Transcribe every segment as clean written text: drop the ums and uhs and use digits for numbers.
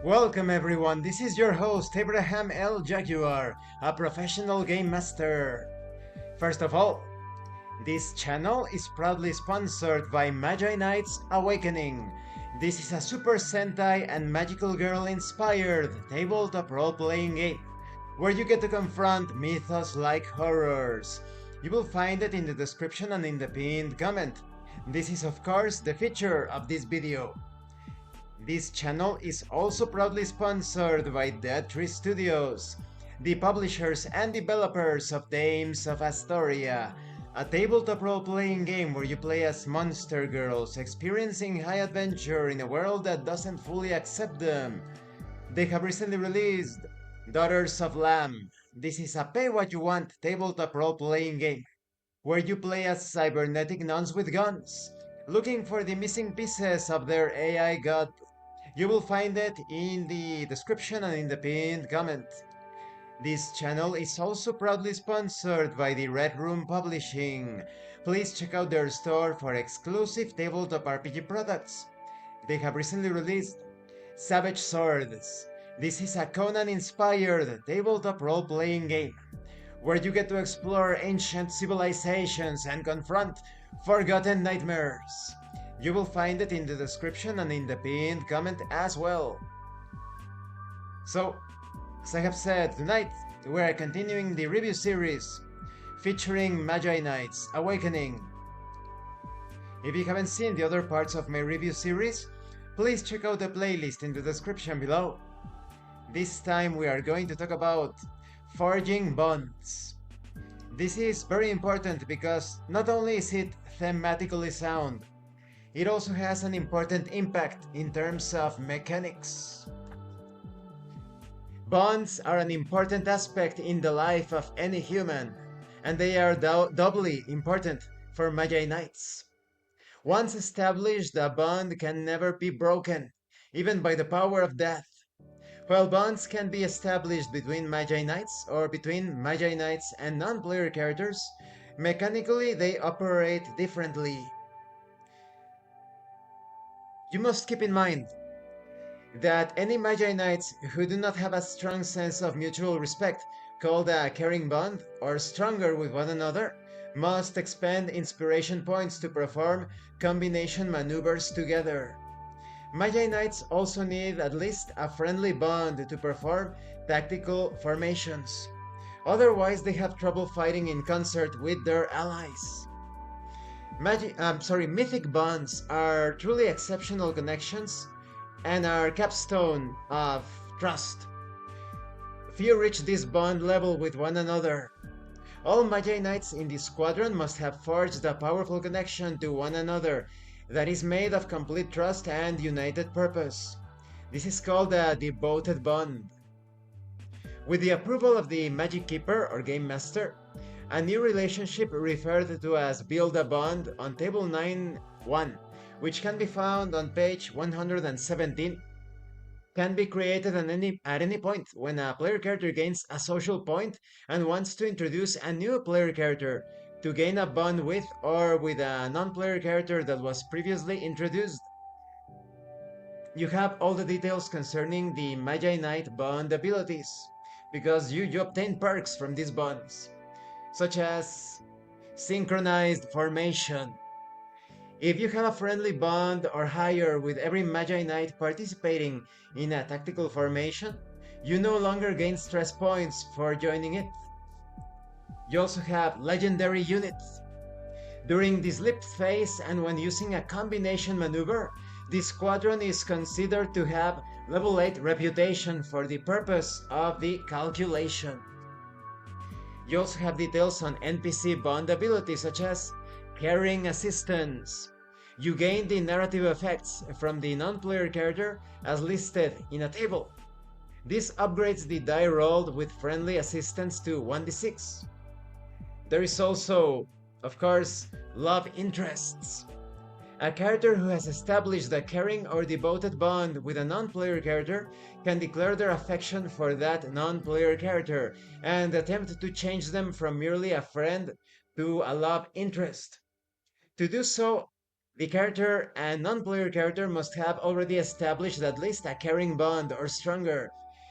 Welcome everyone, this is your host Abraham L. Jaguar, a professional game master. First of all, this channel is proudly sponsored by Magi-Knights Awakening. This is a Super Sentai and Magical Girl inspired tabletop role-playing game where you get to confront mythos-like horrors. You will find it in the description and in the pinned comment. This is of course the feature of this video. This channel is also proudly sponsored by Dead Tree Studios, the publishers and developers of Dames of Asstoria, a tabletop role-playing game where you play as monster girls experiencing high adventure in a world that doesn't fully accept them. They have recently released Daughters of Lamb. This is a pay-what-you-want tabletop role-playing game where you play as cybernetic nuns with guns, looking for the missing pieces of their AI god. You will find it in the description and in the pinned comment. This channel is also proudly sponsored by the Red Room Publishing. Please check out their store for exclusive tabletop RPG products. They have recently released Savage Swords. This is a Conan-inspired tabletop role-playing game where you get to explore ancient civilizations and confront forgotten nightmares. You will find it in the description and in the pinned comment as well. So, as I have said, tonight we are continuing the review series featuring Magi-Knights Awakening. If you haven't seen the other parts of my review series, please check out the playlist in the description below. This time we are going to talk about Forging Bonds. This is very important because not only is it thematically sound, it also has an important impact in terms of mechanics. Bonds are an important aspect in the life of any human, and they are doubly important for Magi Knights. Once established, a bond can never be broken, even by the power of death. While bonds can be established between Magi Knights or between Magi Knights and non-player characters, mechanically they operate differently. You must keep in mind that any Magi Knights who do not have a strong sense of mutual respect, called a caring bond, or stronger with one another, must expend inspiration points to perform combination maneuvers together. Magi Knights also need at least a friendly bond to perform tactical formations. Otherwise, they have trouble fighting in concert with their allies. Mythic bonds are truly exceptional connections and are capstone of trust. Few reach this bond level with one another. All Magi Knights in the squadron must have forged a powerful connection to one another that is made of complete trust and united purpose. This is called a devoted bond. With the approval of the Magic Keeper or Game Master, a new relationship referred to as Build a Bond on Table 9.1, which can be found on page 117, can be created at any point when a player character gains a social point and wants to introduce a new player character to gain a bond with or with a non-player character that was previously introduced. You have all the details concerning the Magi Knight bond abilities, because you obtain perks from these bonds, such as synchronized formation. If you have a friendly bond or higher with every Magi Knight participating in a tactical formation, you no longer gain stress points for joining it. You also have legendary units. During the sleep phase and when using a combination maneuver, the squadron is considered to have level 8 reputation for the purpose of the calculation. You also have details on NPC bond abilities such as carrying assistance. You gain the narrative effects from the non-player character as listed in a table. This upgrades the die rolled with friendly assistance to 1d6. There is also, of course, love interests. A character who has established a caring or devoted bond with a non-player character can declare their affection for that non-player character and attempt to change them from merely a friend to a love interest. To do so, The character and non-player character must have already established at least a caring bond or stronger.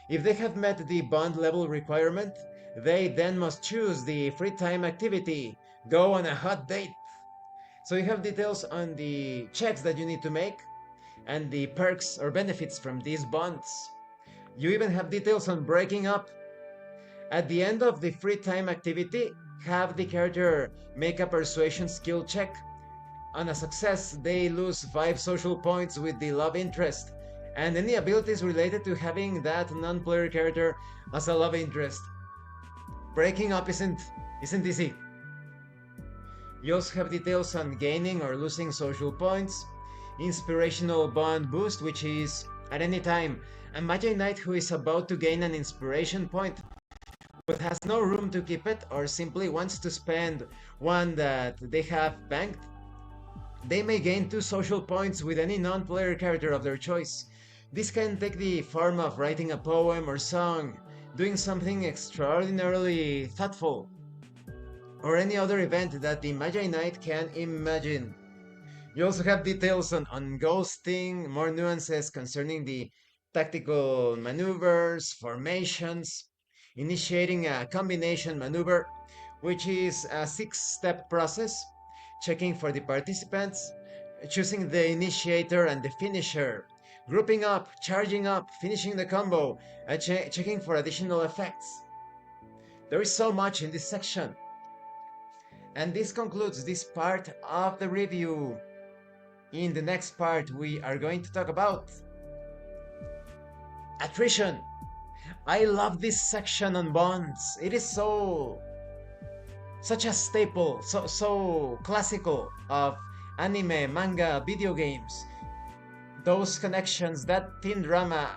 If they have met the bond level requirement, they then must choose the free time activity, go on a hot date. So you have details on the checks that you need to make and the perks or benefits from these bonds. You even have details on breaking up. At the end of the free time activity, have the character make a persuasion skill check. On a success, they lose 5 social points with the love interest, and any abilities related to having that non-player character as a love interest. Breaking up isn't easy. You also have details on gaining or losing social points, inspirational bond boost, which is at any time a Magi-Knight who is about to gain an inspiration point but has no room to keep it or simply wants to spend one that they have banked. They may gain 2 social points with any non-player character of their choice. This can take the form of writing a poem or song, doing something extraordinarily thoughtful, or any other event that the Magi Knight can imagine. You also have details on ghosting, more nuances concerning the tactical maneuvers, formations, initiating a combination maneuver, which is a 6-step process, checking for the participants, choosing the initiator and the finisher, grouping up, charging up, finishing the combo, checking for additional effects. There is so much in this section. And this concludes this part of the review. In the next part, we are going to talk about attrition. I love this section on bonds. It is such a staple, so classical of anime, manga, video games. Those connections, that teen drama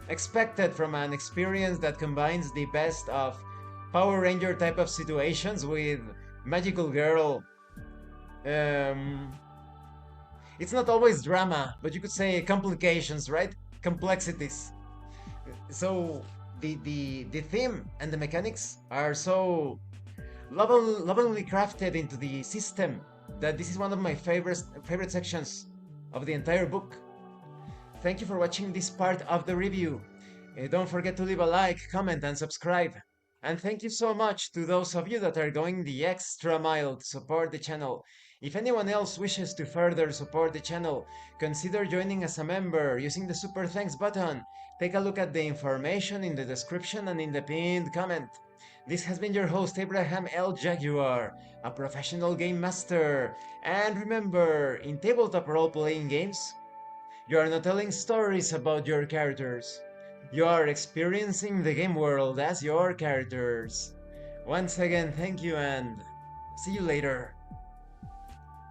expected from an experience that combines the best of Power Ranger type of situations with magical girl. It's not always drama, but you could say complications, right? Complexities. So the theme and the mechanics are so lovingly crafted into the system that this is one of my favorite sections of the entire book. Thank you for watching this part of the review. Don't forget to leave a like, comment, and subscribe. And thank you so much to those of you that are going the extra mile to support the channel. If anyone else wishes to further support the channel, consider joining as a member using the Super Thanks button. Take a look at the information in the description and in the pinned comment. This has been your host Abraham L. Jaguar, a professional game master. And remember, in tabletop role-playing games, you are not telling stories about your characters. You are experiencing the game world as your characters. Once again, thank you and see you later.